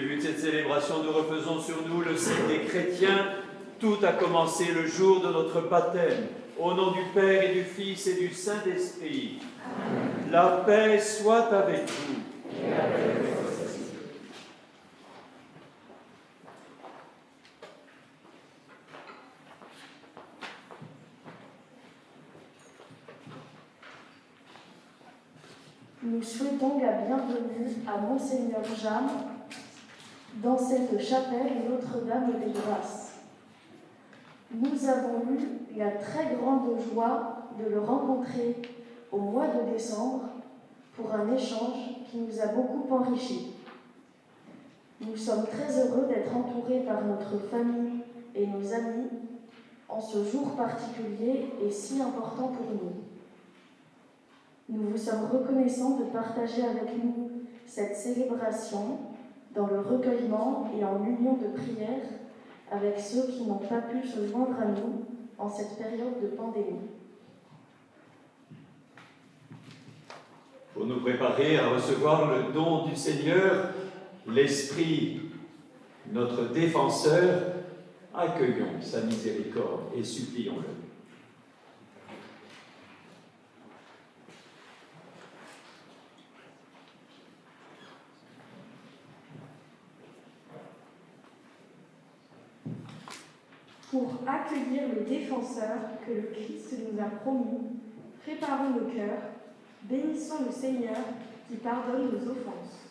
début de cette célébration, nous refaisons sur nous le signe des chrétiens. Tout a commencé le jour de notre baptême. Au nom du Père et du Fils et du Saint-Esprit. La paix soit avec vous. Nous souhaitons la bienvenue à Monseigneur Jam dans cette chapelle Notre-Dame des Grâces. Nous avons eu la très grande joie de le rencontrer au mois de décembre pour un échange qui nous a beaucoup enrichis. Nous sommes très heureux d'être entourés par notre famille et nos amis en ce jour particulier et si important pour nous. Nous vous sommes reconnaissants de partager avec nous cette célébration dans le recueillement et en union de prière avec ceux qui n'ont pas pu se joindre à nous en cette période de pandémie. Pour nous préparer à recevoir le don du Seigneur, l'Esprit, notre défenseur, accueillons sa miséricorde et supplions-le. Pour accueillir le défenseur que le Christ nous a promis, préparons nos cœurs, bénissons le Seigneur qui pardonne nos offenses.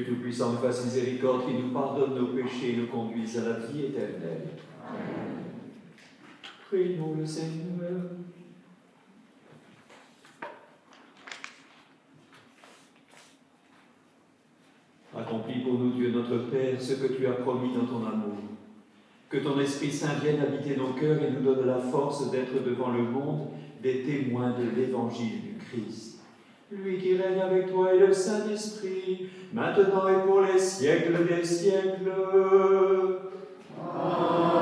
Tout-Puissant nous fasse miséricorde, qui nous pardonne nos péchés et nous conduise à la vie éternelle. Amen. Prions le Seigneur. Accomplis pour nous, Dieu notre Père, ce que tu as promis dans ton amour. Que ton Esprit Saint vienne habiter nos cœurs et nous donne la force d'être devant le monde des témoins de l'Évangile du Christ. Lui qui règne avec toi et le Saint-Esprit, maintenant et pour les siècles des siècles. Amen.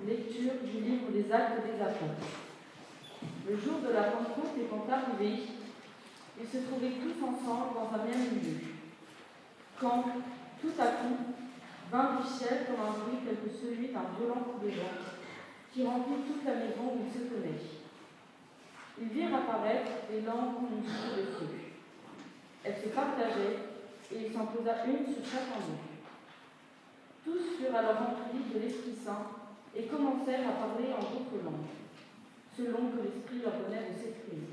Lecture du livre des Actes des Apôtres. Le jour de la Pentecôte étant arrivé, ils se trouvaient tous ensemble dans un même lieu. Quand, tout à coup, vint du ciel comme un bruit tel que celui d'un violent coup de vent, qui remplit toute la maison où ils se tenaient. Ils virent apparaître des langues comme une soupe de feu. Elles se partageaient, et il s'en posa une sur chacun d'eux. Tous furent alors remplis de l'Esprit Saint et commencèrent à parler en d'autres langues, selon que l'Esprit leur donnait de s'exprimer.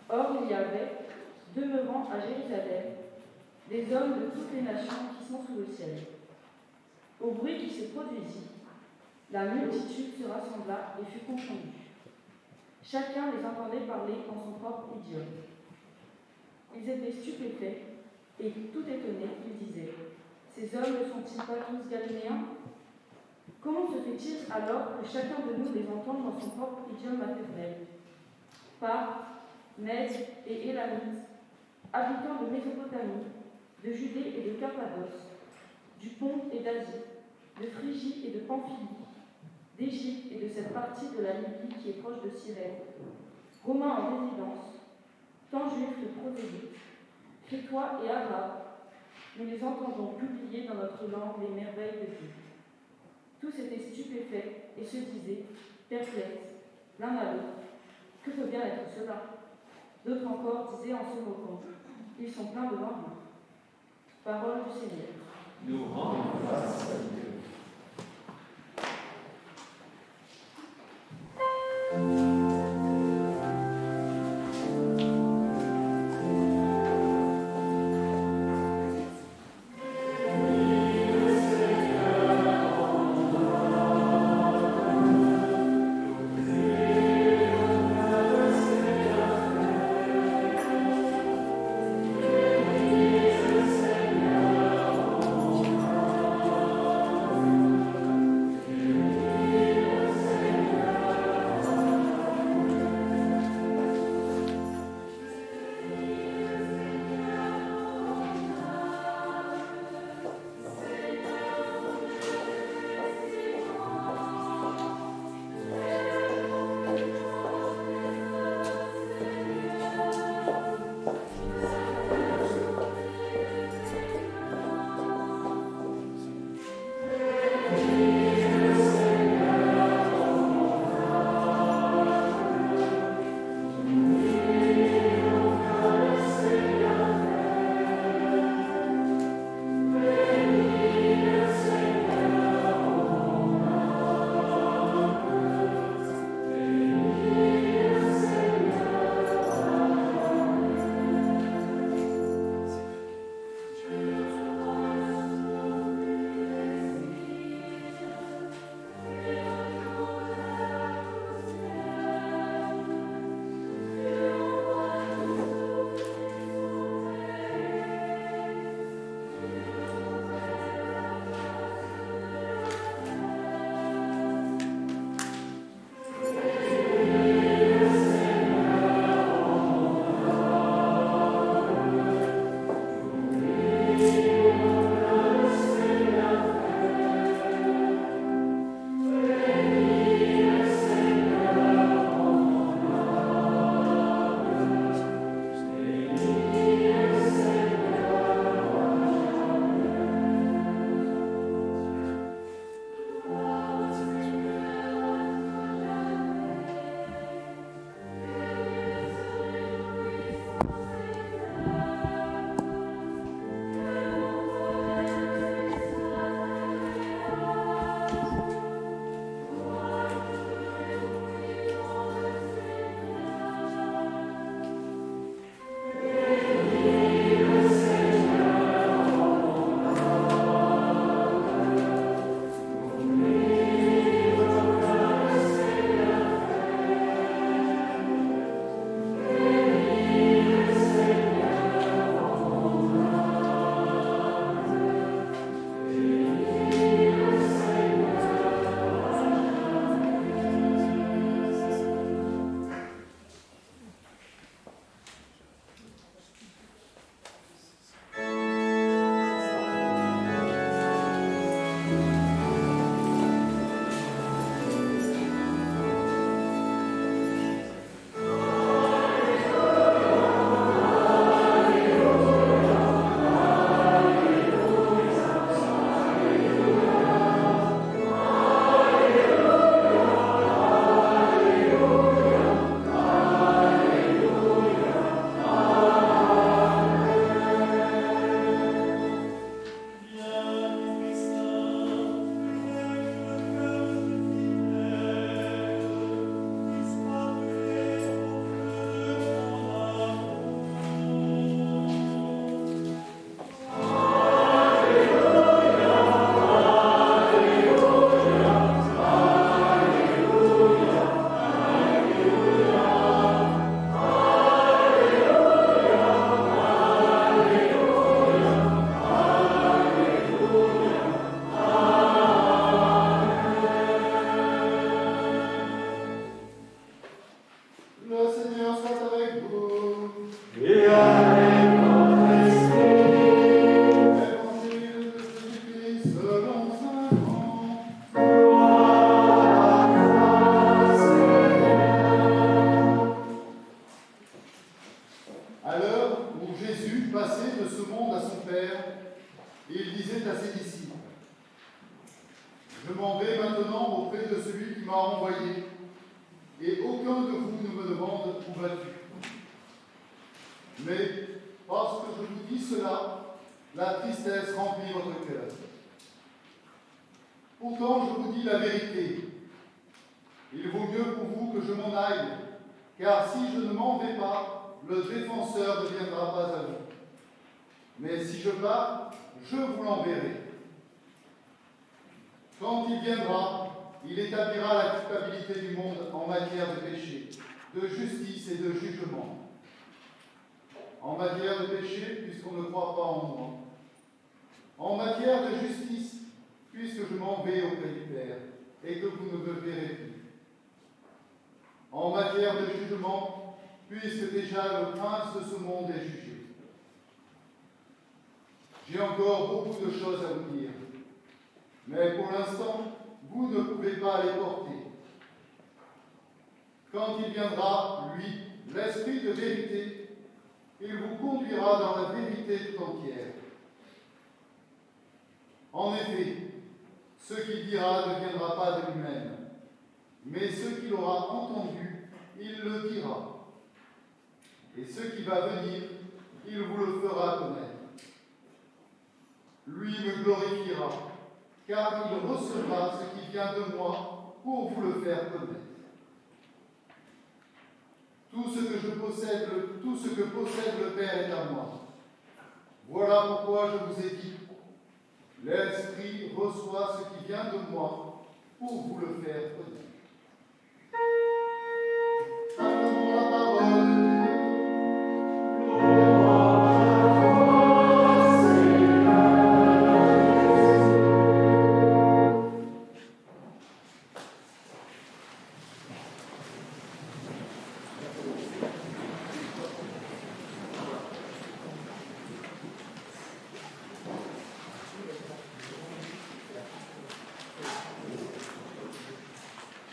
Or, il y avait, demeurant à Jérusalem, des hommes de toutes les nations qui sont sous le ciel. Au bruit qui se produisit, la multitude se rassembla et fut confondue. Chacun les entendait parler en son propre idiome. Ils étaient stupéfaits et tout étonnés, ils disaient: ces hommes ne sont-ils pas tous galiléens? Comment se fait-il alors que chacun de nous les entende dans son propre idiome maternel? Parthes, Mèdes et Élamites, habitants de Mésopotamie, de Judée et de Cappadoce, du Pont et d'Asie, de Phrygie et de Pamphylie, d'Égypte et de cette partie de la Libye qui est proche de Cyrène, Romains en résidence, tant juifs que prosélytes, Crétois et Arabes, nous les entendons publier dans notre langue les merveilles de Dieu. Tous étaient stupéfaits et se disaient, perplexes, l'un à l'autre: que peut bien être cela? D'autres encore disaient en se moquant: ils sont pleins de langues. Parole du Seigneur. Nous rendons grâce à Dieu. m'as envoyé, et aucun de vous ne me demande où vas-tu. Mais parce que je vous dis cela, la tristesse remplit votre cœur. Pourtant, je vous dis la vérité. Il vaut mieux pour vous que je m'en aille, car si je ne m'en vais pas, le défenseur ne viendra pas à vous. Mais si je pars, je vous l'enverrai. Quand il viendra, il établira la culpabilité du monde en matière de péché, de justice et de jugement. En matière de péché, puisqu'on ne croit pas en moi. En matière de justice, puisque je m'en vais auprès du Père et que vous ne me verrez plus. En matière de jugement, puisque déjà le prince de ce monde est jugé. J'ai encore beaucoup de choses à vous dire, mais pour l'instant, vous ne pouvez pas les porter. Quand il viendra, lui, l'Esprit de vérité, il vous conduira dans la vérité tout entière. En effet, ce qu'il dira ne viendra pas de lui-même, mais ce qu'il aura entendu, il le dira. Et ce qui va venir, il vous le fera connaître. Lui me glorifiera, car il recevra ce qui vient de moi pour vous le faire connaître. Tout ce que possède le Père est à moi. Voilà pourquoi je vous ai dit, l'Esprit reçoit ce qui vient de moi pour vous le faire connaître. Acclamons la parole de Dieu.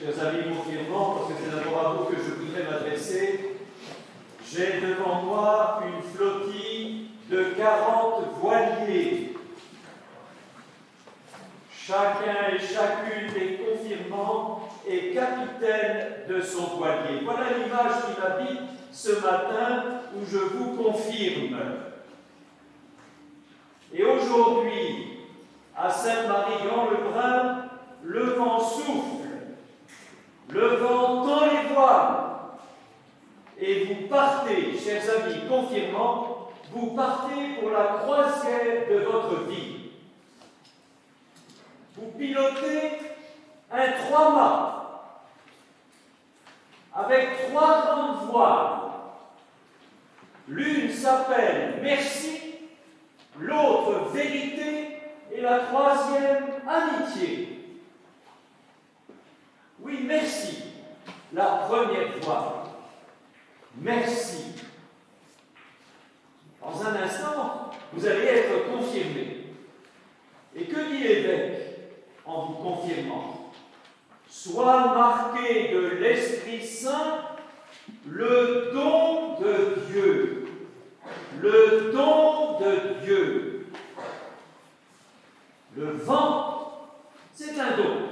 Chers amis confirmants, parce que c'est d'abord à vous que je voudrais m'adresser, j'ai devant moi une flottille de 40 voiliers. Chacun et chacune des confirmants est capitaine de son voilier. Voilà l'image qui m'habite ce matin où je vous confirme. Et aujourd'hui, à Saint-Marie-Grand-le-Brun, le vent souffle. Le vent tend les voiles et vous partez, chers amis confirmants, vous partez pour la croisière de votre vie. Vous pilotez un 3-mâts avec 3 grandes voiles. L'une s'appelle Merci, l'autre Vérité et la troisième Amitié. Oui, merci, la première voile. Merci. Dans un instant, vous allez être confirmé. Et que dit l'évêque en vous confirmant? Sois marqué de l'Esprit Saint, le don de Dieu. Le don de Dieu. Le vent, c'est un don.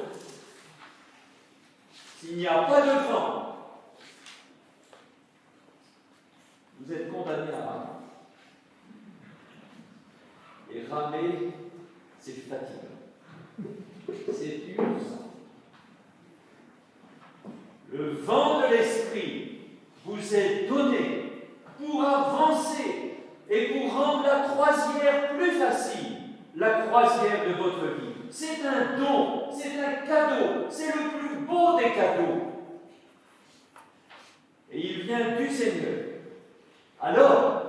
S'il n'y a pas de vent, vous êtes condamné à ramer. Et ramer, c'est fatigant. C'est usant. Le vent de l'esprit vous est donné pour avancer et pour rendre la croisière plus facile, la croisière de votre vie. C'est un don, c'est un cadeau, c'est le plus beau des cadeaux. Et il vient du Seigneur. Alors,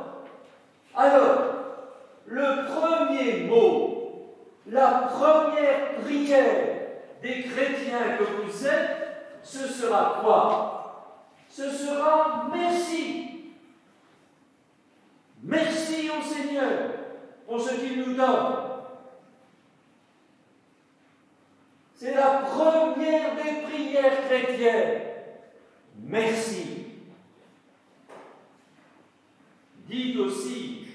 le premier mot, la première prière des chrétiens que vous êtes, ce sera quoi? Ce sera merci. Merci au Seigneur pour ce qu'il nous donne. C'est la première des prières chrétiennes. Merci. Dites aussi,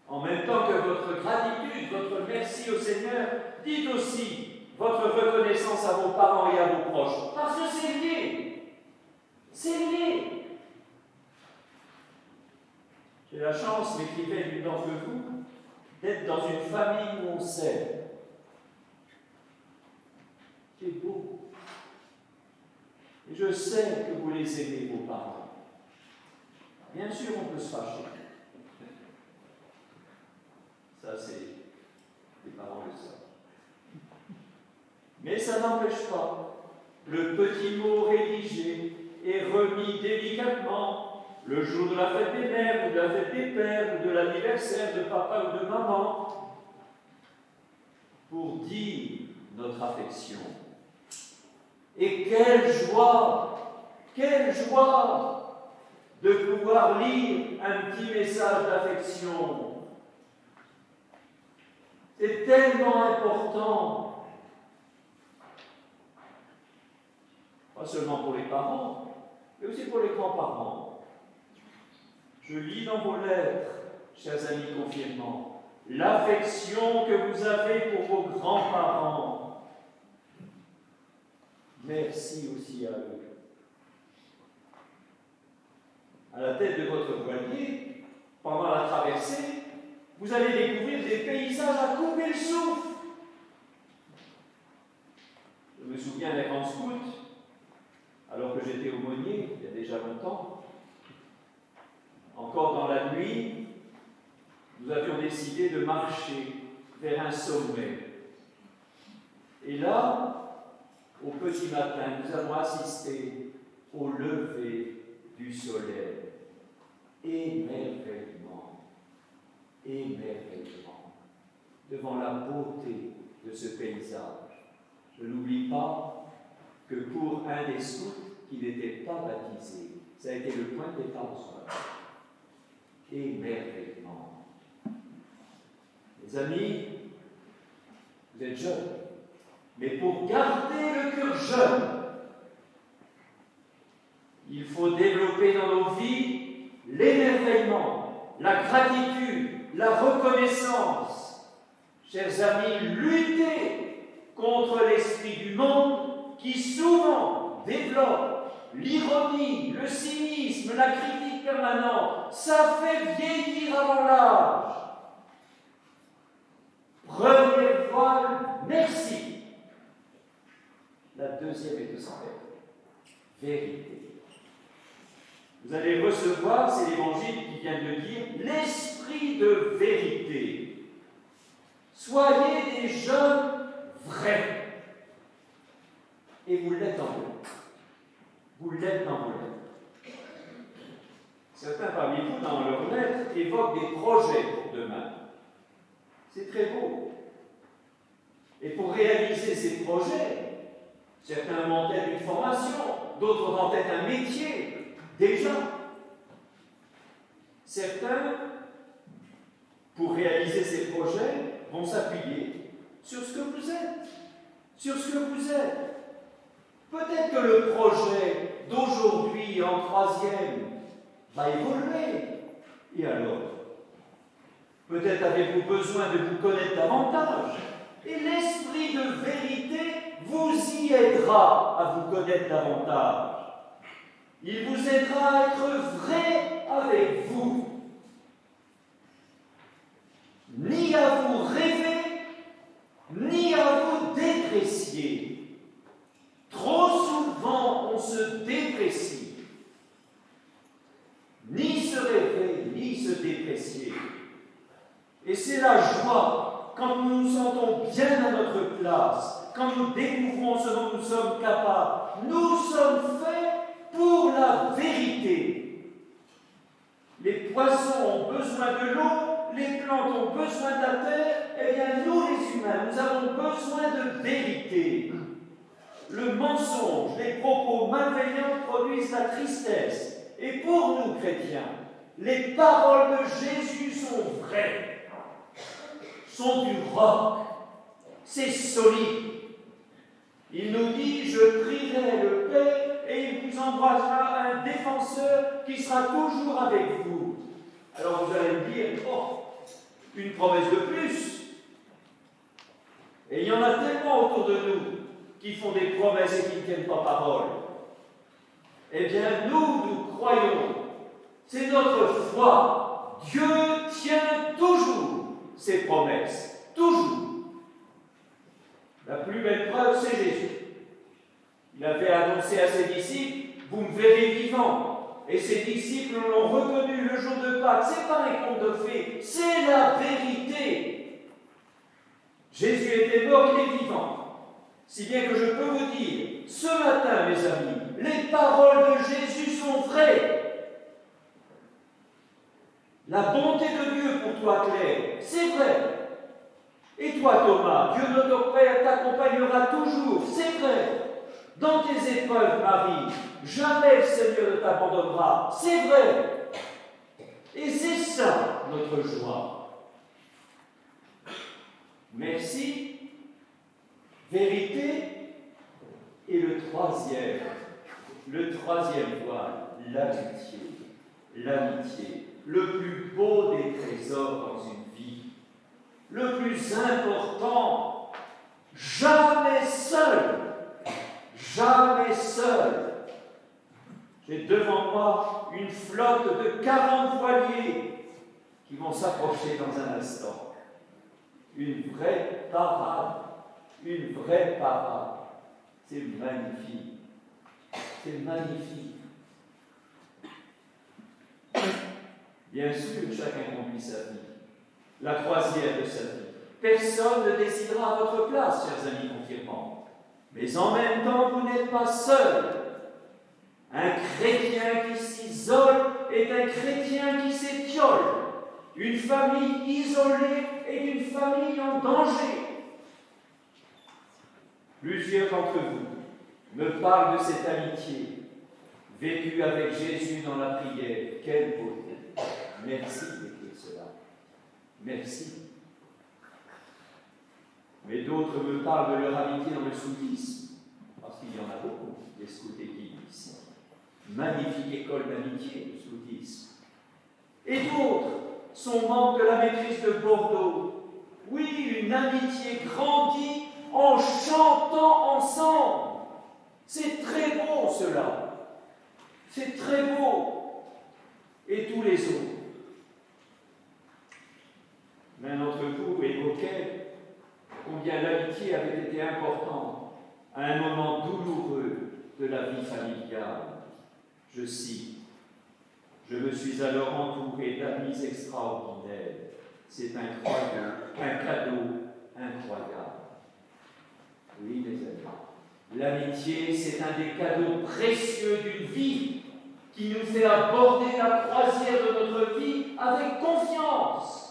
en même temps que votre gratitude, votre merci au Seigneur, dites aussi votre reconnaissance à vos parents et à vos proches. J'ai la chance, m'écrivait l'une d'entre vous, d'être dans une famille où on s'aime. C'est beau. Et je sais que vous les aimez, vos parents. Bien sûr, on peut se fâcher. Ça, c'est les parents le savent. Mais ça n'empêche pas le petit mot rédigé et remis délicatement le jour de la fête des mères, ou de la fête des pères, ou de l'anniversaire de papa ou de maman, pour dire notre affection. Et quelle joie de pouvoir lire un petit message d'affection. C'est tellement important, pas seulement pour les parents, mais aussi pour les grands-parents. Je lis dans vos lettres, chers amis confirmants, l'affection que vous avez pour vos grands-parents. Merci aussi à eux. À la tête de votre voilier, pendant la traversée, vous allez découvrir des paysages à couper le souffle. Je me souviens des grands scouts, alors que j'étais aumônier, il y a déjà longtemps. Encore dans la nuit, nous avions décidé de marcher vers un sommet. Et là, au petit matin, nous avons assisté au lever du soleil. Émerveillement, devant la beauté de ce paysage. Je n'oublie pas que pour un des scouts qui n'était pas baptisé, ça a été le point de départ au soir. Émerveillement. Les amis, vous êtes jeunes, mais pour garder le cœur jeune, il faut développer dans nos vies l'émerveillement, la gratitude, la reconnaissance. Chers amis, luttez contre l'esprit du monde qui souvent développe l'ironie, le cynisme, la critique permanente. Ça fait vieillir avant l'âge. Première voile, merci. La deuxième est de savoir. Vérité. Vous allez recevoir, c'est l'Évangile qui vient de le dire, l'esprit de vérité. Soyez des jeunes vrais. Et vous l'êtes en vous. Vous l'êtes dans vos lettres. Certains parmi vous, dans leurs lettres, évoquent des projets pour demain. C'est très beau. Et pour réaliser ces projets, certains ont en tête une formation, d'autres ont en tête un métier. Déjà, certains, pour réaliser ces projets, vont s'appuyer sur ce que vous êtes. Sur ce que vous êtes. Peut-être que le projet d'aujourd'hui en troisième va évoluer. Et alors? Peut-être avez-vous besoin de vous connaître davantage. Et l'esprit de vérité vous y aidera à vous connaître davantage. Il vous aidera à être vrai avec vous. Ni à vous rêver, ni à vous déprécier. Trop souvent, on se déprécie. Ni se rêver, ni se déprécier. Et c'est la joie quand nous nous sentons bien à notre place, quand nous découvrons ce dont nous sommes capables. Nous sommes faits pour la vérité. Les poissons ont besoin de l'eau, les plantes ont besoin de la terre, et bien nous les humains, nous avons besoin de vérité. Le mensonge, les propos malveillants produisent la tristesse. Et pour nous chrétiens, les paroles de Jésus sont vraies, sont du roc, c'est solide. Il nous dit, je prierai le Père et il vous envoiera un défenseur qui sera toujours avec vous. Alors vous allez me dire, oh, une promesse de plus. Et il y en a tellement autour de nous qui font des promesses et qui ne tiennent pas parole. Eh bien, nous croyons, c'est notre foi Dieu tient toujours ses promesses. Toujours. La plus belle preuve, c'est Jésus. Il avait annoncé à ses disciples, vous me verrez vivant. Et ses disciples l'ont reconnu le jour de Pâques. Ce n'est pas un conte de fées, c'est la vérité. Jésus était mort, il est vivant. Si bien que je peux vous dire, ce matin, mes amis, les paroles de Jésus sont vraies. La bonté de Dieu pour toi, Claire, c'est vrai. Et toi, Thomas, Dieu notre Père t'accompagnera toujours, c'est vrai. Dans tes épreuves, Marie, jamais le Seigneur ne t'abandonnera, c'est vrai. Et c'est ça, notre joie. Merci, vérité, et le troisième voile, l'amitié. L'amitié, le plus beau des trésors dans une vie, le plus important, jamais seul. Jamais seul. J'ai devant moi une flotte de 40 voiliers qui vont s'approcher dans un instant. Une vraie parade. Une vraie parade. C'est magnifique. C'est magnifique. Bien sûr, chacun conduit sa vie. La croisière de sa vie. Personne ne décidera à votre place, chers amis confirmants. Mais en même temps, vous n'êtes pas seul. Un chrétien qui s'isole est un chrétien qui s'étiole. Une famille isolée est une famille en danger. Plusieurs d'entre vous me parlent de cette amitié vécue avec Jésus dans la prière. Quelle beauté! Merci d'écrire cela. Merci. Mais d'autres me parlent de leur amitié dans le scoutisme, parce qu'il y en a beaucoup, des scouts et guides ici. Magnifique école d'amitié, le scoutisme. Et d'autres sont membres de la maîtrise de Bordeaux. Oui, une amitié grandie en chantant ensemble. C'est très beau cela. C'est très beau. Et tous les autres. L'un d'entre vous évoquait combien l'amitié avait été importante à un moment douloureux de la vie familiale. Je cite, « Je me suis alors entouré d'amis extraordinaires. C'est incroyable, un cadeau incroyable. » Oui, mes amis, l'amitié, c'est un des cadeaux précieux d'une vie qui nous fait aborder la croisière de notre vie avec confiance.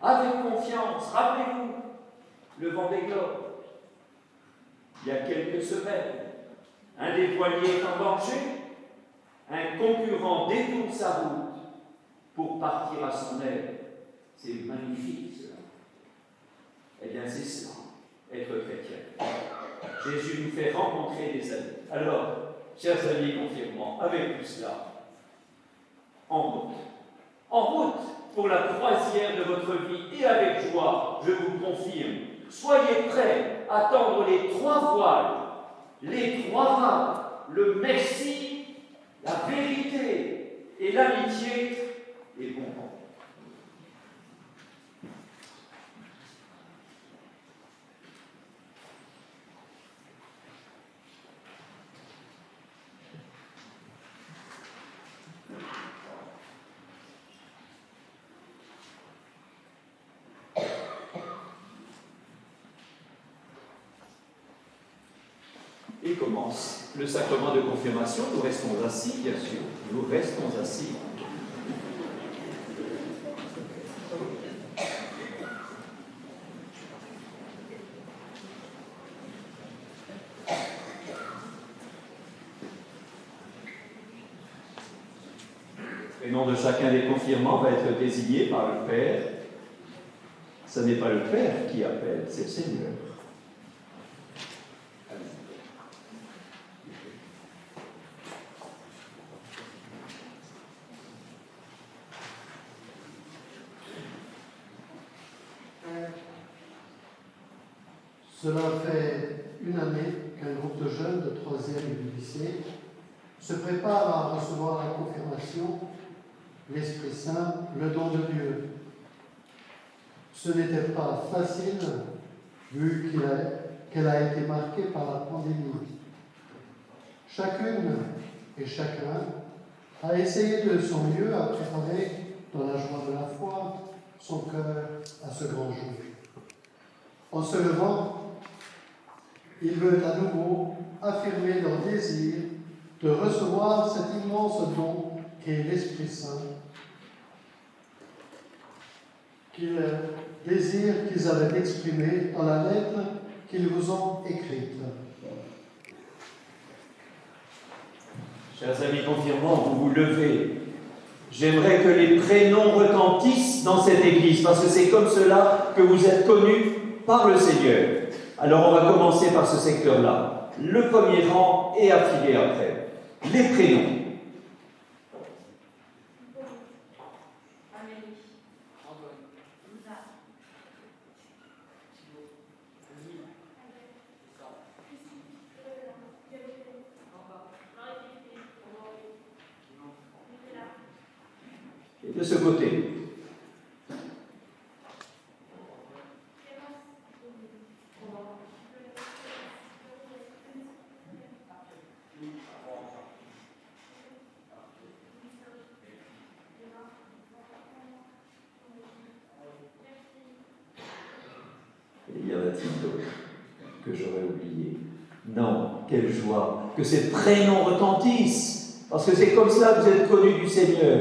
Avec confiance. Rappelez-vous, le Vendée Globe. Il y a quelques semaines, un des voiliers est en danger, un concurrent détourne sa route pour partir à son aide. C'est magnifique cela. Eh bien, c'est cela, être chrétien. Jésus nous fait rencontrer des amis. Alors, chers amis confirmants, avec tout cela, en route pour la croisière de votre vie et avec joie, je vous confirme, soyez prêts à tendre les 3 voiles, les 3 rames, le merci, la vérité et l'amitié et bon vent. Et commence le sacrement de confirmation. Nous restons assis, bien sûr. Nous restons assis. Le prénom de chacun des confirmants va être désigné par le Père. Ce n'est pas le Père qui appelle, c'est le Seigneur. Cela fait une année qu'un groupe de jeunes de 3e et du lycée se prépare à recevoir la confirmation l'Esprit Saint, le don de Dieu. Ce n'était pas facile, vu qu'elle a été marquée par la pandémie. Chacune et chacun a essayé de son mieux à préparer, dans la joie de la foi, son cœur à ce grand jour. En se levant, il veut à nouveau affirmer leur désir de recevoir cet immense don qu'est l'Esprit Saint, qu'ils désirent qu'ils avaient exprimé dans la lettre qu'ils vous ont écrite. Chers amis confirmants, vous vous levez. J'aimerais que les prénoms retentissent dans cette église, parce que c'est comme cela que vous êtes connus par le Seigneur. Alors on va commencer par ce secteur-là. Le premier rang est affilé après. Les prénoms. Et de ce côté. Et y en a-t-il d'autres que j'aurais oublié? Non, quelle joie que ces prénoms retentissent, parce que c'est comme cela que vous êtes connus du Seigneur.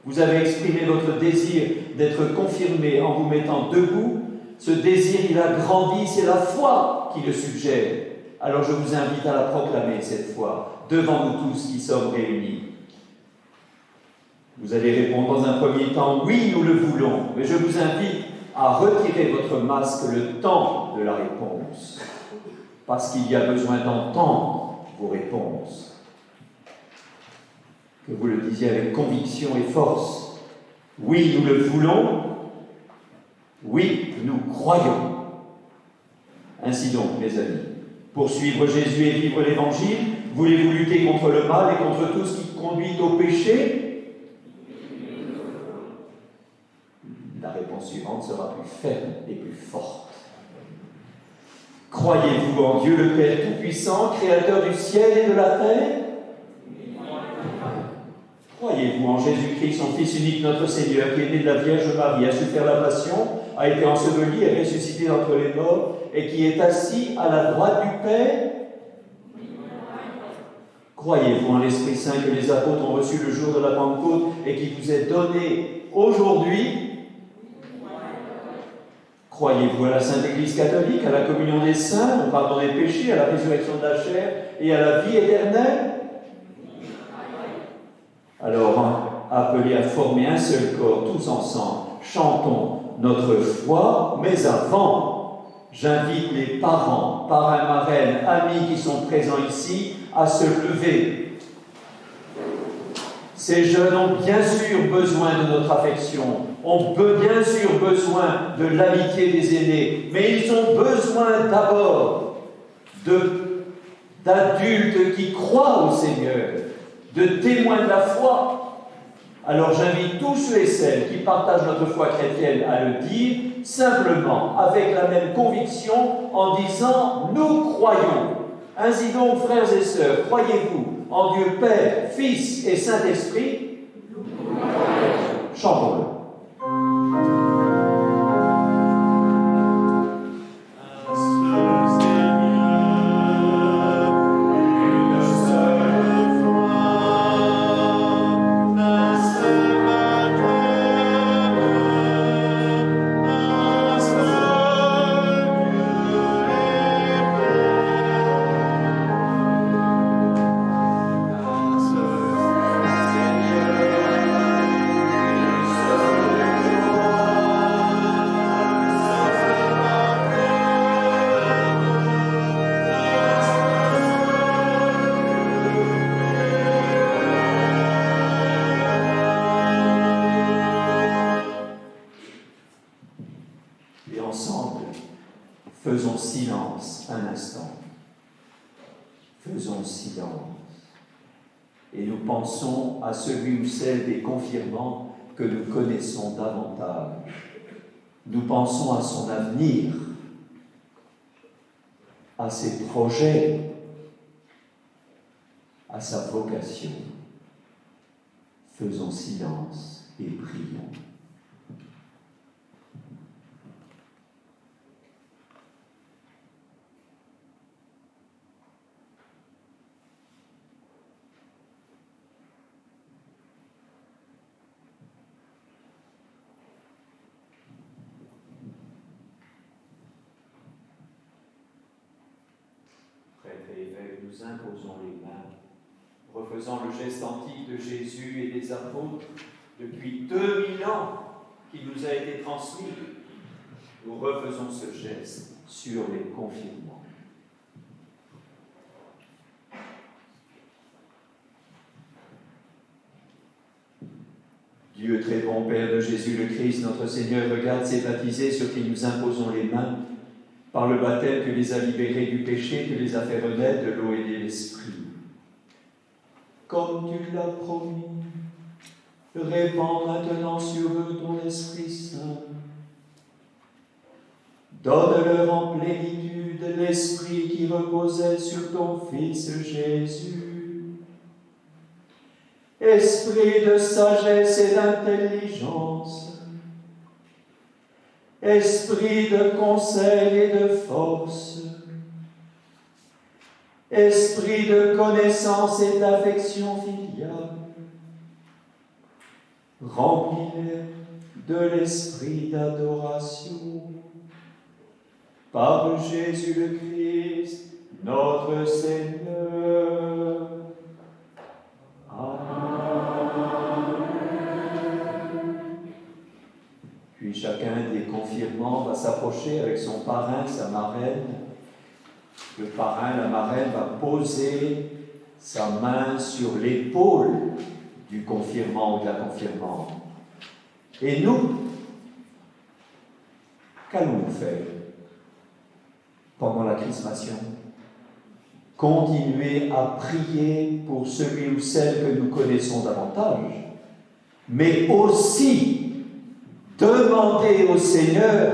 Vous avez exprimé votre désir d'être confirmé en vous mettant debout. Ce désir, il a grandi, c'est la foi qui le suggère. Alors je vous invite à la proclamer cette fois, devant nous tous qui sommes réunis. Vous allez répondre dans un premier temps, oui, nous le voulons, mais je vous invite à retirer votre masque le temps de la réponse, parce qu'il y a besoin d'entendre vos réponses. Que vous le disiez avec conviction et force. Oui, nous le voulons. Oui, nous croyons. Ainsi donc, mes amis, pour suivre Jésus et vivre l'Évangile, voulez-vous lutter contre le mal et contre tout ce qui conduit au péché? La réponse suivante sera plus ferme et plus forte. Croyez-vous en Dieu le Père Tout-Puissant, Créateur du ciel et de la terre? Croyez-vous en Jésus-Christ, son Fils unique, notre Seigneur, qui est né de la Vierge Marie, a su faire la passion, a été enseveli et ressuscité d'entre les morts, et qui est assis à la droite du Père? Croyez-vous en l'Esprit Saint que les apôtres ont reçu le jour de la Pentecôte et qui vous est donné aujourd'hui? Croyez-vous à la Sainte Église catholique, à la communion des saints, au pardon des péchés, à la résurrection de la chair et à la vie éternelle? Alors, appelés à former un seul corps, tous ensemble, chantons notre foi, mais avant, j'invite les parents, parrains, marraines, amis qui sont présents ici, à se lever. Ces jeunes ont bien sûr besoin de notre affection, ont bien sûr besoin de l'amitié des aînés, mais ils ont besoin d'abord d'adultes qui croient au Seigneur, de témoins de la foi. Alors j'invite tous ceux et celles qui partagent notre foi chrétienne à le dire simplement, avec la même conviction, en disant « Nous croyons ». Ainsi donc, frères et sœurs, croyez-vous en Dieu Père, Fils et Saint-Esprit? Chantons-le. Et ensemble, faisons silence un instant. Faisons silence. et nous pensons à celui ou celle des confirmants que nous connaissons davantage. Nous pensons à son avenir, à ses projets, à sa vocation. Faisons silence et prions. Prêtres et évêques, nous imposons les mains, refaisant le geste antique de Jésus et des apôtres depuis 2000 ans qui nous a été transmis. Nous refaisons ce geste sur les confirmants. Dieu très bon Père de Jésus le Christ, notre Seigneur, regarde ces baptisés sur qui nous imposons les mains. Par le baptême, tu les as libérés du péché, tu les as fait renaître de l'eau et de l'esprit. Comme tu l'as promis, répands maintenant sur eux ton Esprit Saint. Donne-leur en plénitude l'Esprit qui reposait sur ton Fils Jésus. Esprit de sagesse et d'intelligence, esprit de conseil et de force, esprit de connaissance et d'affection filiale, remplis-les de l'esprit d'adoration. Par Jésus le Christ, notre Seigneur. Puis chacun des confirmants va s'approcher avec son parrain, sa marraine. Le parrain, la marraine va poser sa main sur l'épaule du confirmant ou de la confirmante. Et nous, qu'allons-nous faire pendant la chrismation? Continuer à prier pour celui ou celle que nous connaissons davantage, mais aussi demander au Seigneur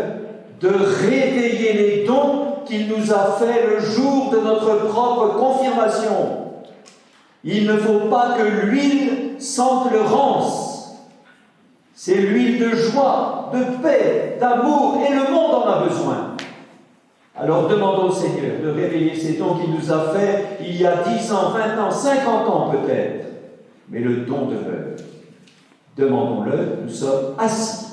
de réveiller les dons qu'il nous a fait le jour de notre propre confirmation. Il ne faut pas que l'huile sente le rance. C'est l'huile de joie, de paix, d'amour, et le monde en a besoin. Alors demandons au Seigneur de réveiller ces dons qu'il nous a fait il y a 10 ans, 20 ans, 50 ans peut-être. Mais le don demeure. Demandons-le, nous sommes assis.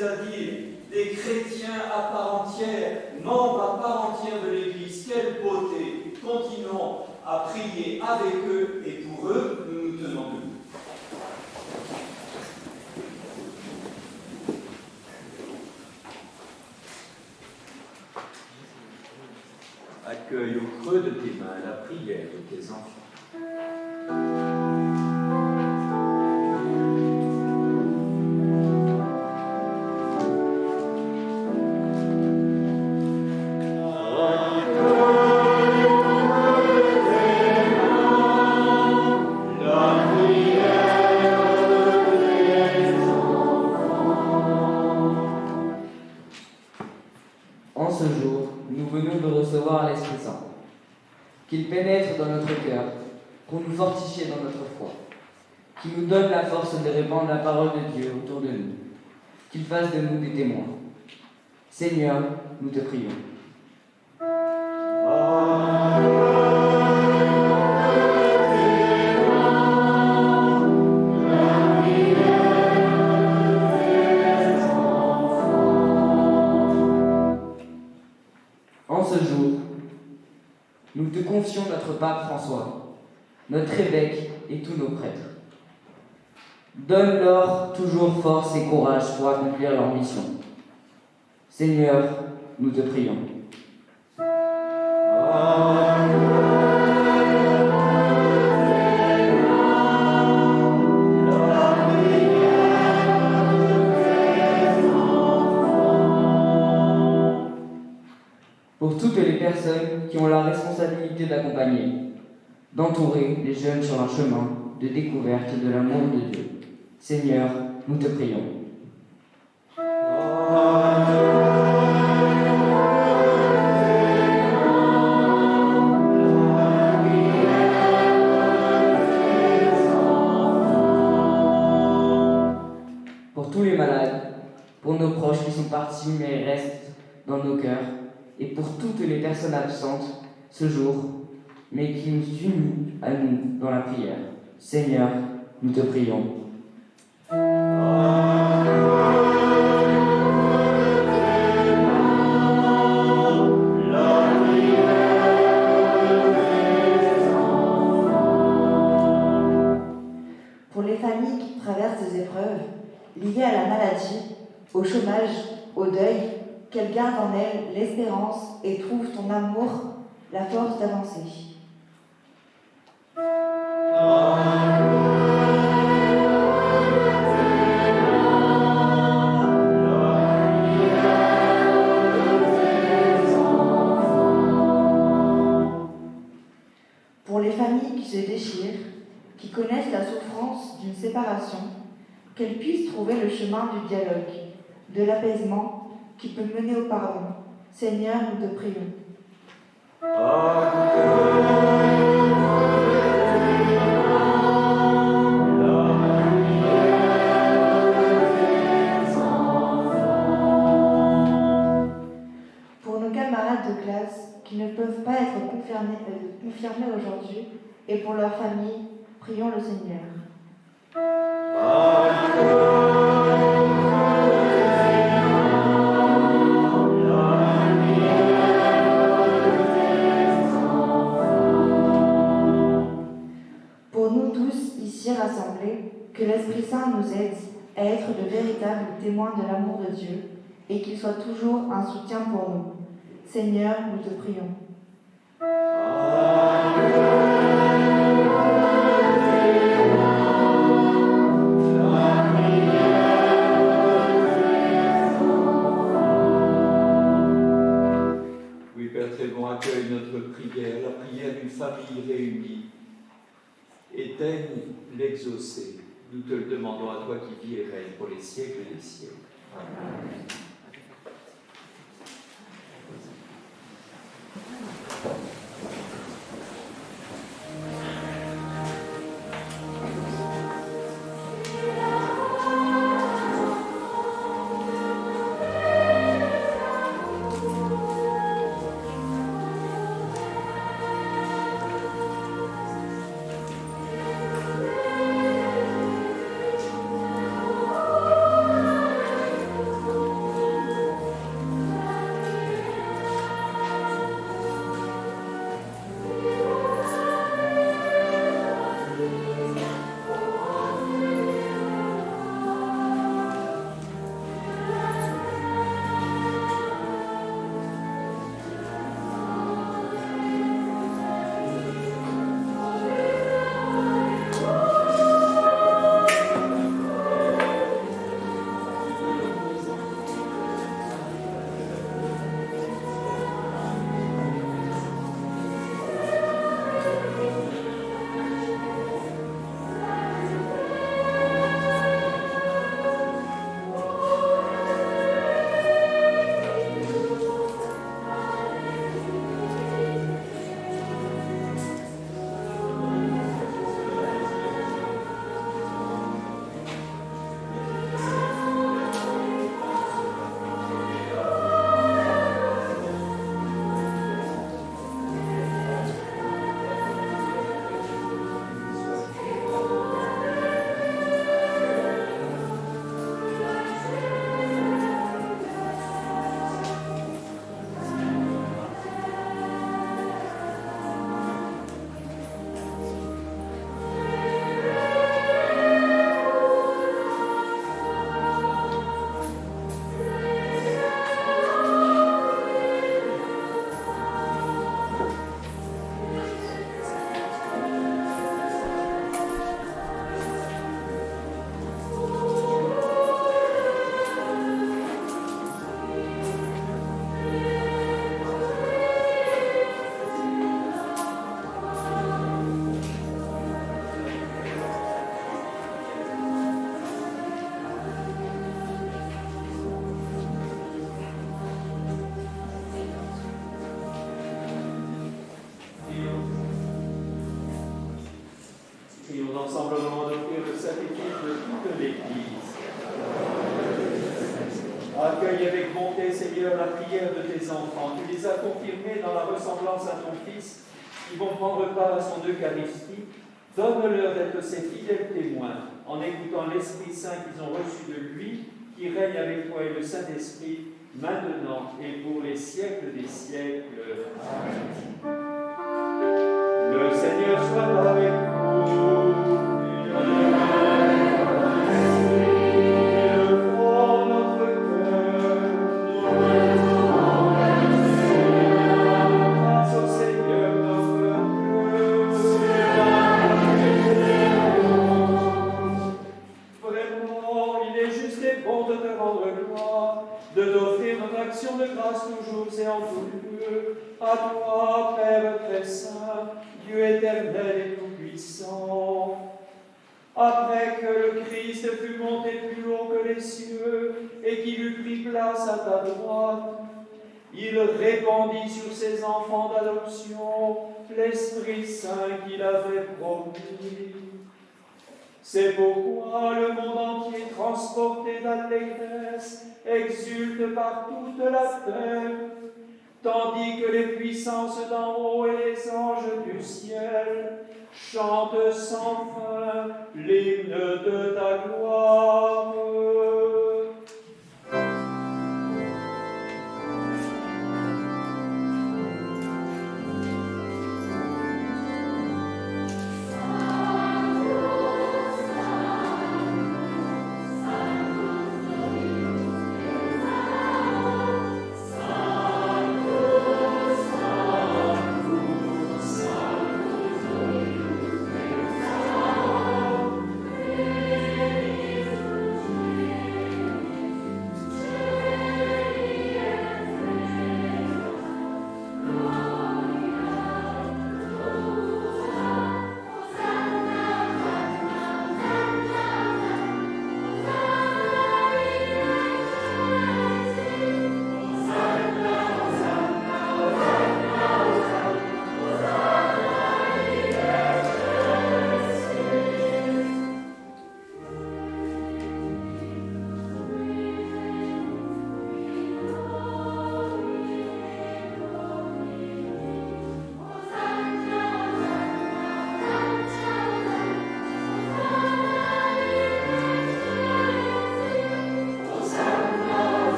c'est-à-dire des chrétiens à part entière, membres à part entière de l'Église. Quelle beauté! Continuons à prier avec eux et pour eux, nous nous tenons debout. Accueille au creux de tes mains la prière de tes enfants. En ce jour, nous venons de recevoir l'Esprit Saint. Qu'il pénètre dans notre cœur pour nous fortifier dans notre foi. Qu'il nous donne la force de répandre la parole de Dieu autour de nous. Qu'il fasse de nous des témoins. Seigneur, nous te prions. En ce jour, nous te confions notre pape François, notre évêque et tous nos prêtres. Donne-leur toujours force et courage pour accomplir leur mission. Seigneur, nous te prions. Pour toutes les personnes qui ont la responsabilité d'accompagner, d'entourer les jeunes sur leur chemin de découverte de l'amour de Dieu. Seigneur, nous te prions. Pour tous les malades, pour nos proches qui sont partis mais restent dans nos cœurs, et pour toutes les personnes absentes ce jour, mais qui nous unissent à nous dans la prière. Seigneur, nous te prions. Pour les familles qui traversent des épreuves liées à la maladie, au chômage, au deuil, qu'elles gardent en elles l'espérance et trouvent ton amour, la force d'avancer. Pour les familles qui se déchirent, qui connaissent la souffrance d'une séparation, qu'elles puissent trouver le chemin du dialogue, de l'apaisement qui peut mener au pardon. Seigneur, nous te prions. Pour nos camarades de classe qui ne peuvent pas être confirmés aujourd'hui, et pour leur famille, prions le Seigneur. Pour nous tous ici rassemblés, que l'Esprit Saint nous aide à être de véritables témoins de l'amour de Dieu et qu'il soit toujours un soutien pour nous. Seigneur, nous te prions. Oui, Père très bon, accueille notre prière, la prière d'une famille réunie. Et daigne l'exaucer. Nous te le demandons à toi qui vis et règne pour les siècles des siècles. Amen. ensemble au moment d'offrir le sacrifice de toute l'Église. Accueille avec bonté, Seigneur, la prière de tes enfants. Tu les as confirmés dans la ressemblance à ton Fils, qui vont prendre part à son Eucharistie. Donne-leur d'être ses fidèles témoins, en écoutant l'Esprit Saint qu'ils ont reçu de lui, qui règne avec toi et le Saint-Esprit, maintenant et pour les siècles des siècles. Amen. Le Seigneur soit avec vous. De t'offrir notre action de grâce toujours et en tout lieu, à toi, Père très saint, Dieu éternel et tout-puissant. Après que le Christ fut monté plus haut que les cieux et qu'il eut pris place à ta droite, il répandit sur ses enfants d'adoption l'Esprit Saint qu'il avait promis. C'est pourquoi le monde entier, transporté d'allégresse, exulte par toute la terre, tandis que les puissances d'en haut et les anges du ciel chantent sans fin l'hymne de ta gloire.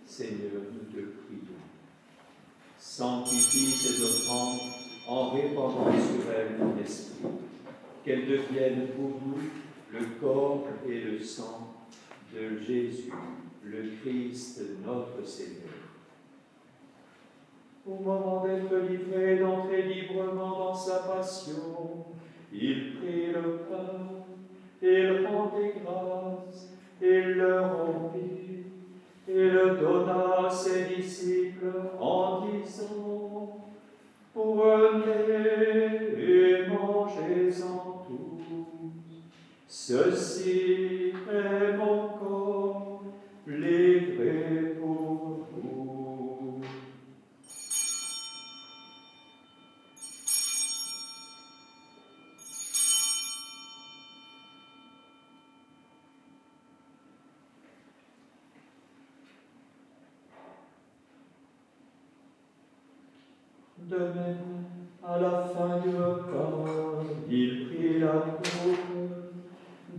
Seigneur, nous te prions. Sanctifie ces offrandes en répandant sur elles ton esprit, qu'elles deviennent pour nous le corps et le sang de Jésus, le Christ, notre Seigneur. Au moment d'être livré, d'entrer librement dans sa passion, il prit le pain, il rendit grâce, il le rompit, et le donna à ses disciples en disant: prenez et mangez-en tous, ceci est mon corps livré pour vous. De même, à la fin du repas, il prit la coupe,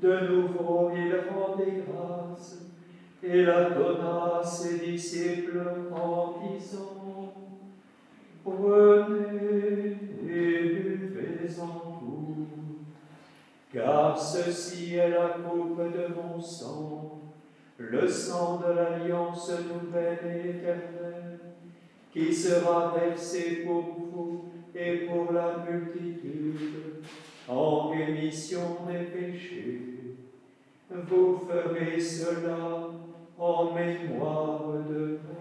de nouveau il rendit grâce, et la donna à ses disciples en disant: prenez et buvez-en tous, car ceci est la coupe de mon sang, le sang de l'alliance nouvelle et éternelle, qui sera versé pour vous et pour la multitude en rémission des péchés. Vous ferez cela en mémoire de moi.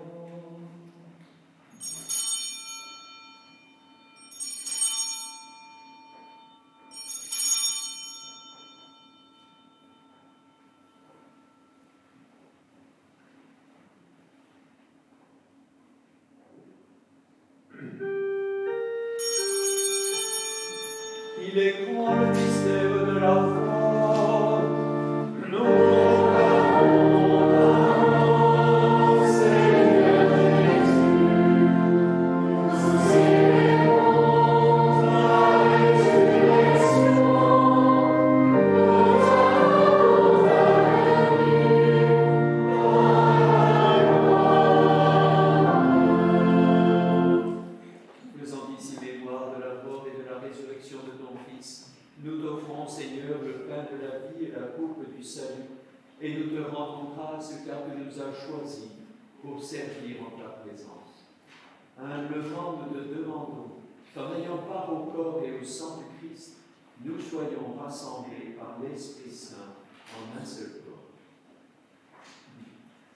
Il est grand le mystère de la foi. Nous proclamons ta Seigneur Jésus. Nous célébrons ta résurrection. Nous adorons ta vie, faisant ici mémoire de la mort et de la résurrection de ton Fils, nous t'offrons, Seigneur, le pain de la vie et la coupe du salut, et nous te rendons grâce car tu nous as choisis pour servir en ta présence. Humblement, nous te demandons qu'en ayant part au corps et au sang du Christ, nous soyons rassemblés par l'Esprit Saint en un seul corps.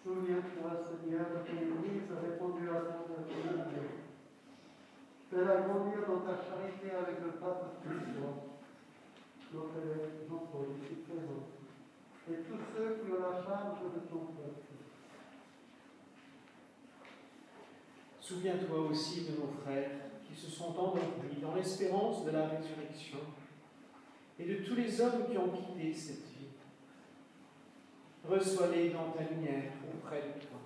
Souviens-toi, Seigneur, que l'Église a répondu à ton appel. Fais-la grandir dans ta charité avec le pape Christophe, notre évêque Jean-Paul ici présent, et tous ceux qui ont la charge de ton peuple. Souviens-toi aussi de nos frères qui se sont endormis dans l'espérance de la résurrection et de tous les hommes qui ont quitté cette vie. Reçois-les dans ta lumière auprès de toi.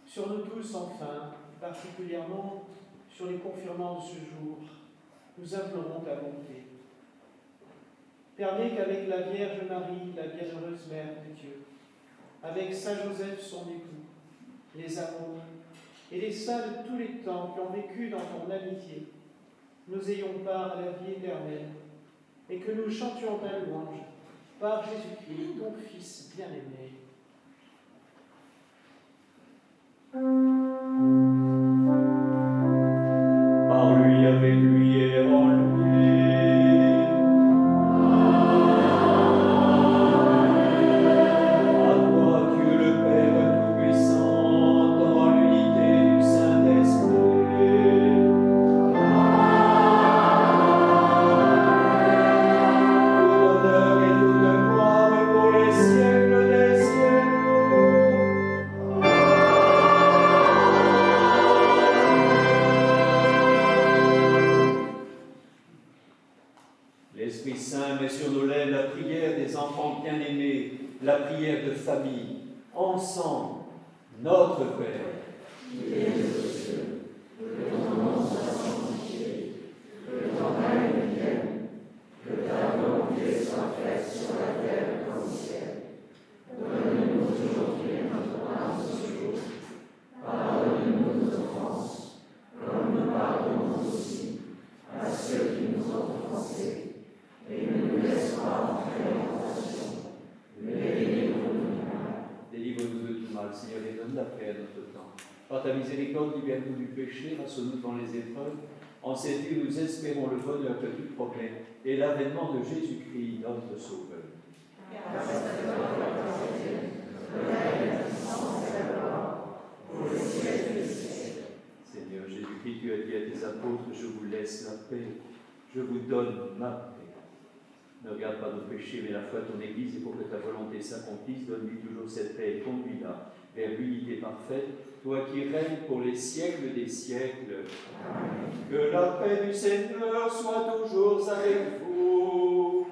Sur nous tous, enfin, particulièrement sur les confirmants de ce jour, nous implorons ta bonté. Permets qu'avec la Vierge Marie, la bienheureuse Mère de Dieu, avec Saint Joseph son époux, les amours et les saints de tous les temps qui ont vécu dans ton amitié, nous ayons part à la vie éternelle et que nous chantions ta louange par Jésus-Christ, ton Fils bien-aimé. Par lui, avec lui et en lui. À toi, Dieu le Père Tout-Puissant, dans l'unité du Saint-Esprit. Tout honneur et toute gloire pour les siècles des siècles. L'Esprit Saint met sur nos lèvres la prière des enfants bien-aimés, la prière de famille. Ensemble, notre Père, qui es aux cieux, que ton nom soit sanctifié, que ton règne vienne, que ta volonté soit faite sur la terre comme au ciel. Donne-nous aujourd'hui notre pain de ce jour. Pardonne-nous nos offenses, comme nous pardonnons aussi à ceux qui nous ont offensés. Et ne nous laisse pas entrer en tentation, mais délivre-nous du mal. Délivre-nous de tout mal, Seigneur, et donne la paix à notre temps. Par ta miséricorde, libère-nous du péché, rassure-nous devant les épreuves. En cette vie, nous espérons le bonheur que tu proclaimes et l'avènement de Jésus-Christ, notre Sauveur. Seigneur Jésus-Christ, tu as dit à tes apôtres, je vous laisse la paix, je vous donne ma paix. Ne regarde pas nos péchés, mais la foi de ton Église, et pour que ta volonté s'accomplisse, donne-lui toujours cette paix et conduis-la vers l'unité parfaite, toi qui règnes pour les siècles des siècles. Amen. Que la paix du Seigneur soit toujours avec vous.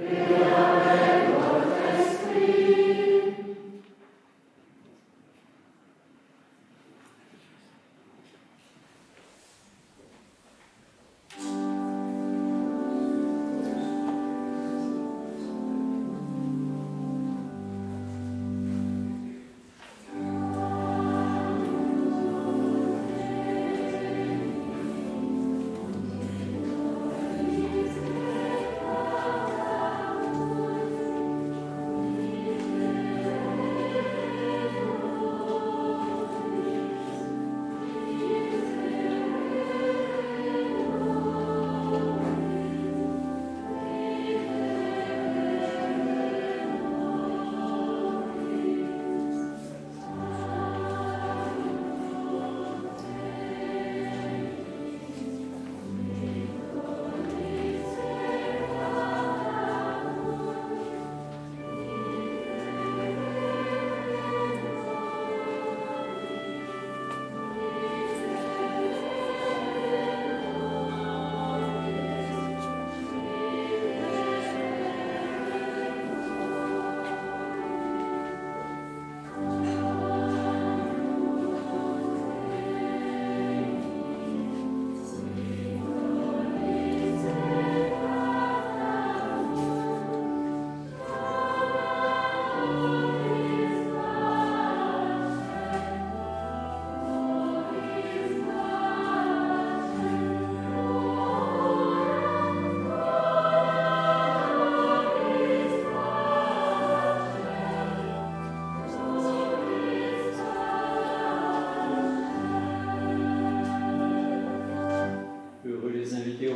Et avec votre esprit.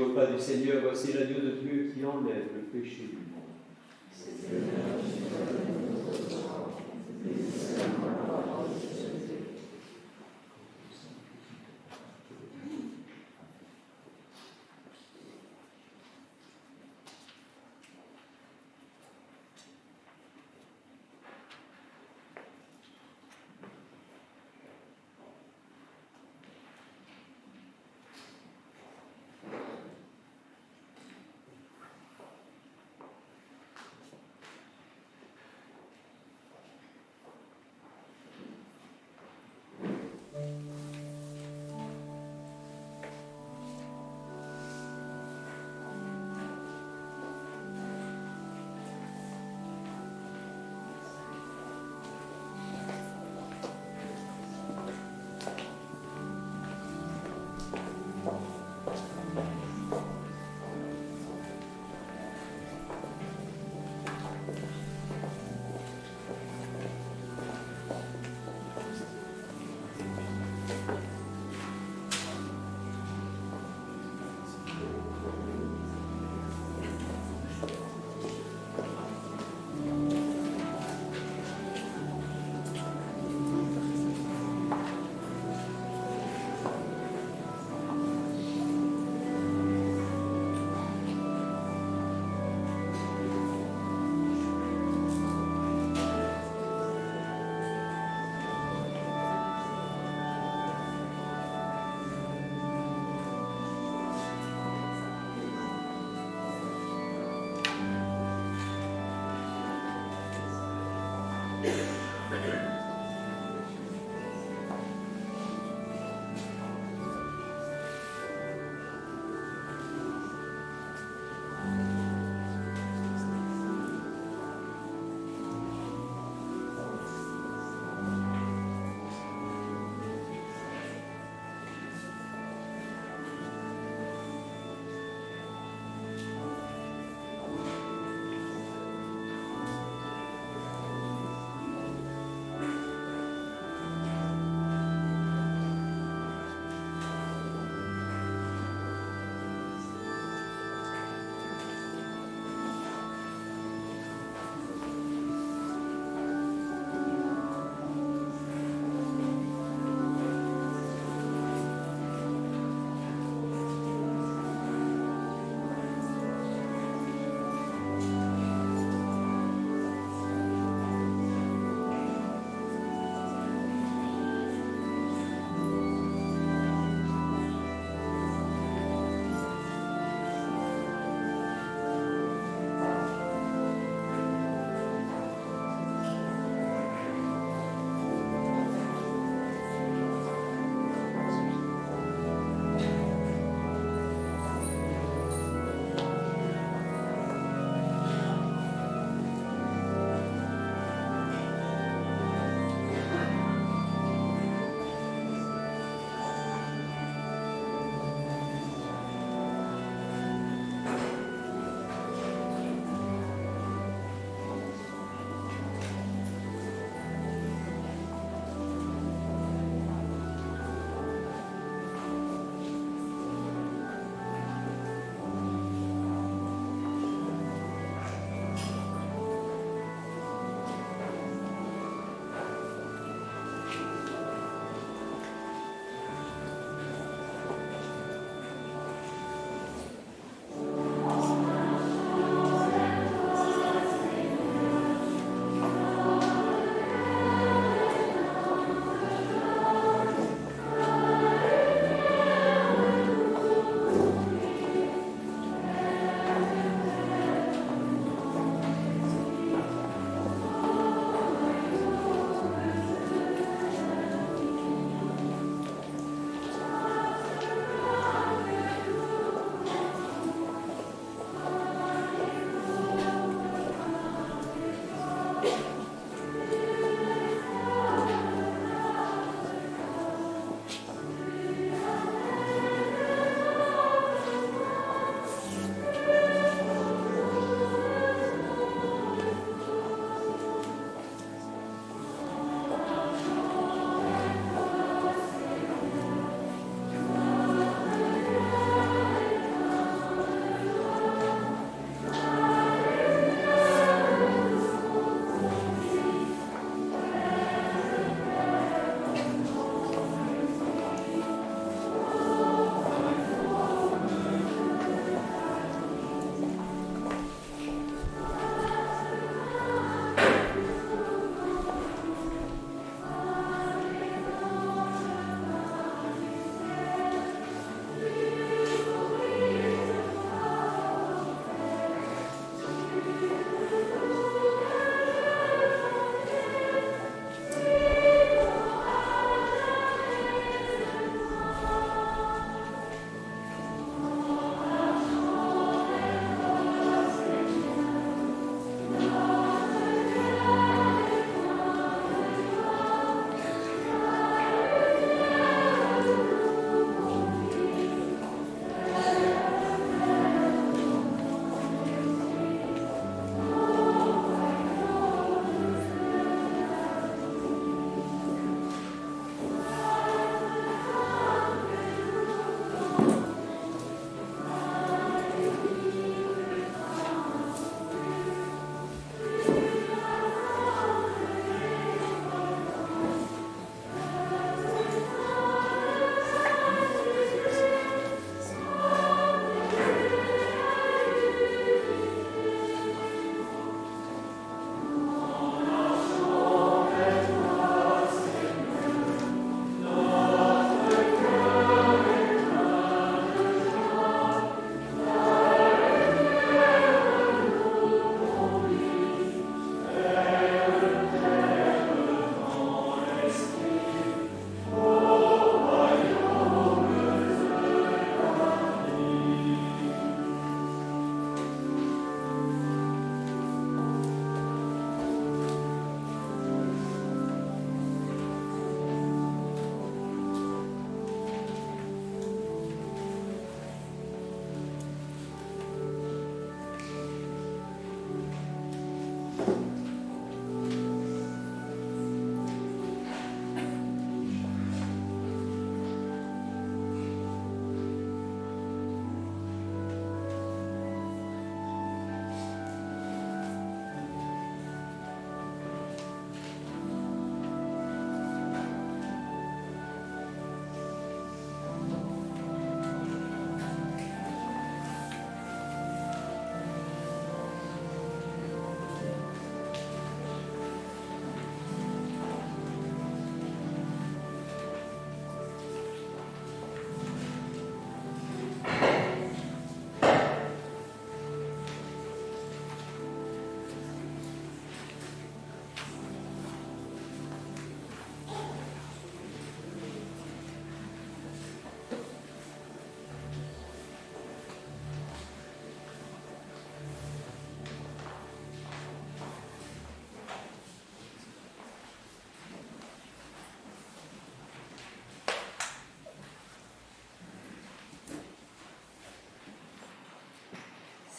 repas du Seigneur, voici l'agneau de Dieu qui enlève le péché du monde.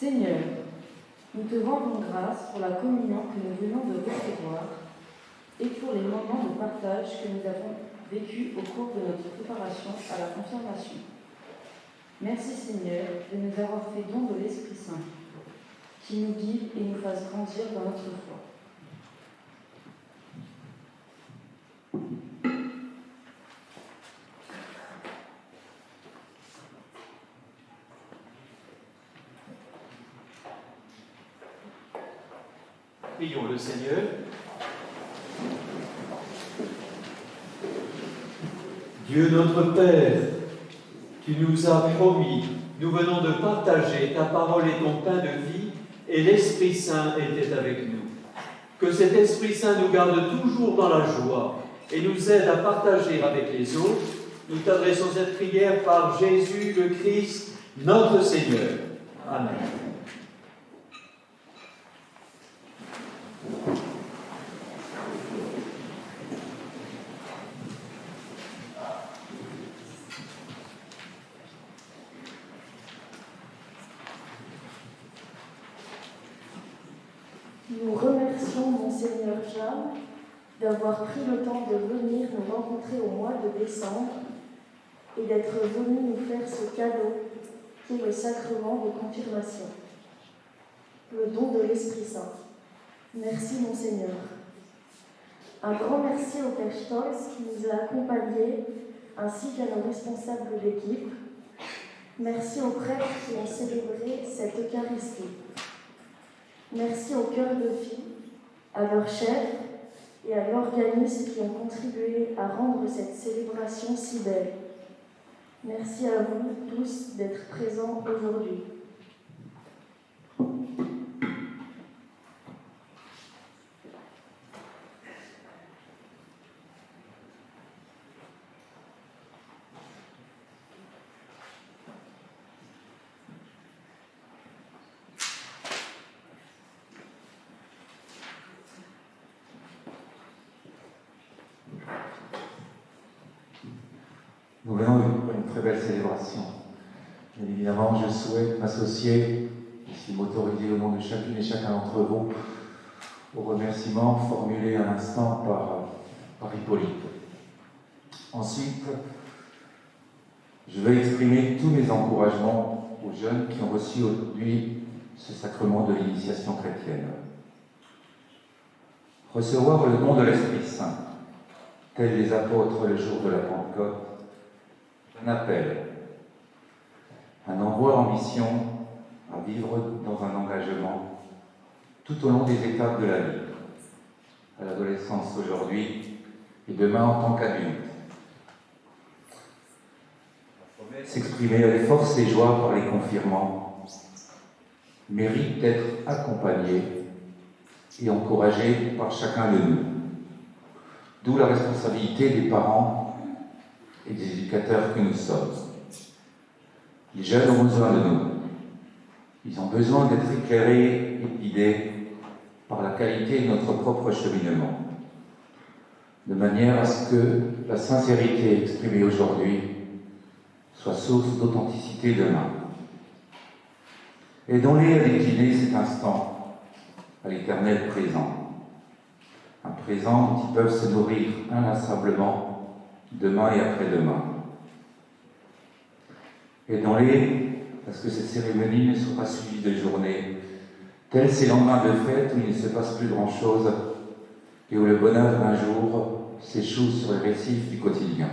Seigneur, nous te rendons grâce pour la communion que nous venons de recevoir et pour les moments de partage que nous avons vécus au cours de notre préparation à la confirmation. Merci Seigneur de nous avoir fait don de l'Esprit Saint, qui nous guide et nous fasse grandir dans notre foi. Prions le Seigneur. Dieu notre Père, tu nous as promis, nous venons de partager ta parole et ton pain de vie, et l'Esprit Saint était avec nous. Que cet Esprit Saint nous garde toujours dans la joie et nous aide à partager avec les autres. Nous t'adressons cette prière par Jésus le Christ, notre Seigneur. Amen. Nous remercions Monseigneur Jeanne d'avoir pris le temps de venir nous rencontrer au mois de décembre et d'être venu nous faire ce cadeau qui est le sacrement de confirmation, le don de l'Esprit Saint. Merci Monseigneur. Un grand merci au Père Stolz qui nous a accompagnés ainsi qu'à nos responsables d'équipe. Merci aux prêtres qui ont célébré cette Eucharistie. Merci aux cœurs de filles, à leurs chefs et à l'organisme qui ont contribué à rendre cette célébration si belle. Merci à vous tous d'être présents aujourd'hui. Nous venons pour une très belle célébration. Bien évidemment, je souhaite m'associer, si m'autoriser au nom de chacune et chacun d'entre vous, aux remerciements formulés à l'instant par Hippolyte. Ensuite, je vais exprimer tous mes encouragements aux jeunes qui ont reçu aujourd'hui ce sacrement de l'initiation chrétienne. Recevoir le don de l'Esprit Saint, tels les apôtres le jour de la Pentecôte, un appel, un envoi en mission à vivre dans un engagement tout au long des étapes de la vie, à l'adolescence aujourd'hui et demain en tant qu'adulte. S'exprimer avec force et joie par les confirmants mérite d'être accompagné et encouragé par chacun de nous. D'où la responsabilité des parents et des éducateurs que nous sommes. Les jeunes ont besoin de nous. Ils ont besoin d'être éclairés et guidés par la qualité de notre propre cheminement, de manière à ce que la sincérité exprimée aujourd'hui soit source d'authenticité demain. Aidons-les à décliner cet instant à l'éternel présent, un présent dont ils peuvent se nourrir inlassablement demain et après-demain. Aidons-les à ce que cette cérémonie ne soit pas suivie de journées, tels ces lendemains de fête où il ne se passe plus grand-chose et où le bonheur d'un jour s'échoue sur les récifs du quotidien.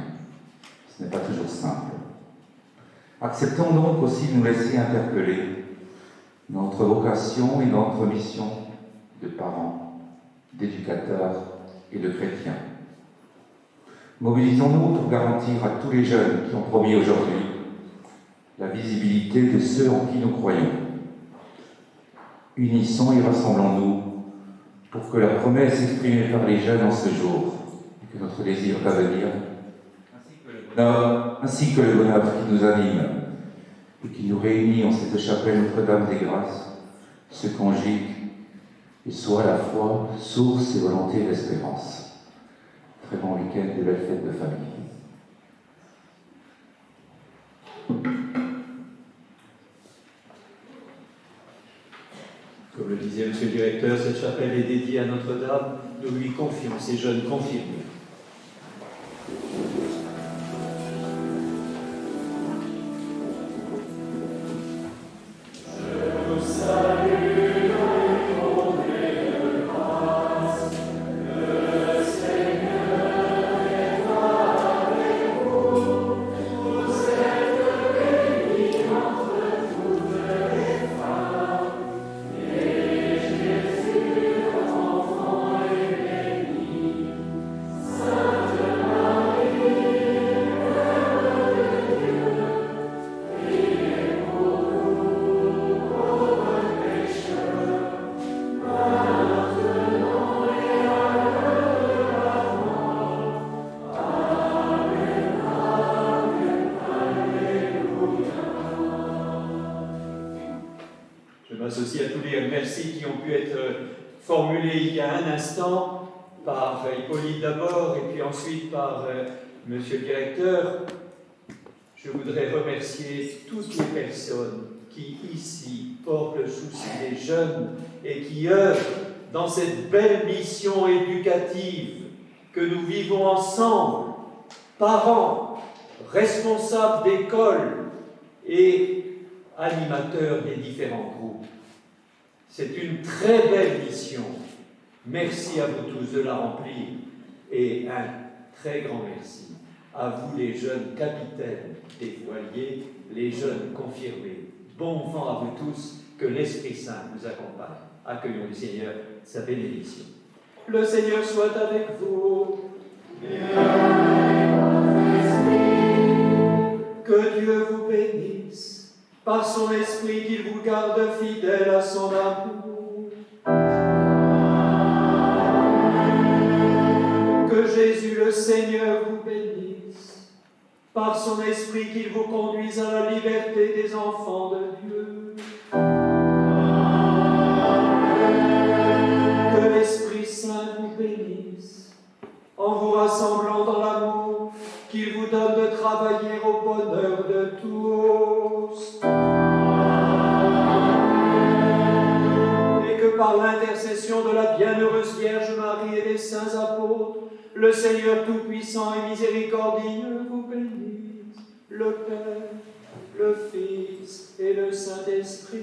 Ce n'est pas toujours simple. Acceptons donc aussi de nous laisser interpeller dans notre vocation et dans notre mission de parents, d'éducateurs et de chrétiens. Mobilisons-nous pour garantir à tous les jeunes qui ont promis aujourd'hui la visibilité de ceux en qui nous croyons. Unissons et rassemblons-nous pour que la promesse exprimée par les jeunes en ce jour, et que notre désir d'avenir, ainsi que le bonheur qui nous anime et qui nous réunit en cette chapelle Notre-Dame des Grâces, se conjugue et soit à la fois source et volonté d'espérance. Très bon week-end de belles fêtes de famille. Comme le disait M. le directeur, cette chapelle est dédiée à Notre-Dame. Nous lui confions ces jeunes confirmés. J'associe à tous les merci qui ont pu être formulés il y a un instant par Hippolyte d'abord et puis ensuite par Monsieur le directeur. Je voudrais remercier toutes les personnes qui ici portent le souci des jeunes et qui œuvrent dans cette belle mission éducative que nous vivons ensemble, parents, responsables d'école et animateurs des différents groupes. C'est une très belle mission. Merci à vous tous de la remplir et un très grand merci à vous les jeunes capitaines des voiliers, les jeunes confirmés. Bon vent à vous tous, que l'Esprit Saint vous accompagne. Accueillons le Seigneur, sa bénédiction. Le Seigneur soit avec vous. Que Dieu vous bénisse, par son Esprit qu'il vous garde fidèle à son amour. Que Jésus le Seigneur vous bénisse, par son Esprit qu'il vous conduise à la liberté des enfants de Dieu. Que l'Esprit Saint vous bénisse, en vous rassemblant dans l'amour, qu'il vous donne de travailler au bonheur de tous. Et que par l'intercession de la bienheureuse Vierge Marie et des saints apôtres, le Seigneur Tout-Puissant et Miséricordieux vous bénisse, le Père, le Fils et le Saint-Esprit.